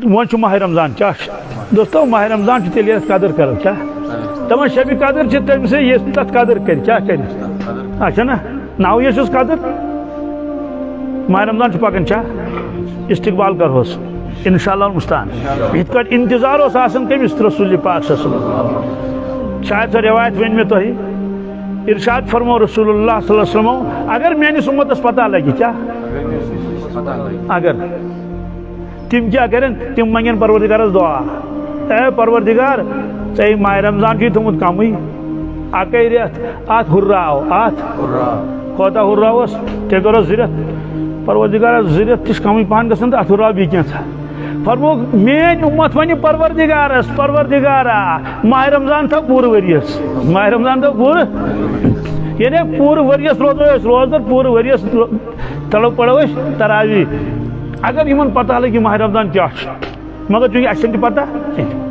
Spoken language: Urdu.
ون ماہ رمضان کیا دوستو ماہ رمضان تیل قدر کر کیا دپان شب قدر تم سے یہ تک قدر کر کیا کر اچھا نا نو یہ قدر ماہ رمضان پکان کیا استقبال کرہوس انشاءاللہ المستعان یت پٲٹھۍ انتظار اوس آسان کٔمِس رسول پاک صلی اللہ علیہ وسلم شاید سۄ روایت ؤنۍ مےٚ تۄہہِ ارشاد فرمو رسول اللہ صلی اللہ علیہ وسلم اگر میٲنِس اُمتس پتہ لگہِ کیا اگر تم کیا کرن تم منگن پروردگارس دعا اے پروردگار ژےٚ ماہ رمضان چھُے تھوٚمُت کمٕے اکے رٮ۪تھ اتھ ہُرراو اتھ کوتاہ ہُرراوس تیٚلہِ کروس 2 رٮ۪تھ پروردگارس 2 رٮ۪تھ تہِ چھِ کمٕے پہن گژھان تہٕ اتھ ہُرراو بیٚیہِ کینٛژھا فرموک میٲنۍ اُمت ونہِ پروردگارس پروردگارا ماہ رمضان تھاو پوٗرٕ ؤرۍیَس ماہ رمضان تھاو پوٗرٕ یعنی پوٗرٕ ؤرۍیَس روزو أسۍ روزدر پوٗرٕ ؤرۍیَس چلو پرو أسۍ تراویح اگر یمن پتہ لگہِ ماہ رمضان کیا مگر چونکہ اَسہِ چھنہٕ پتہ کینٛہہ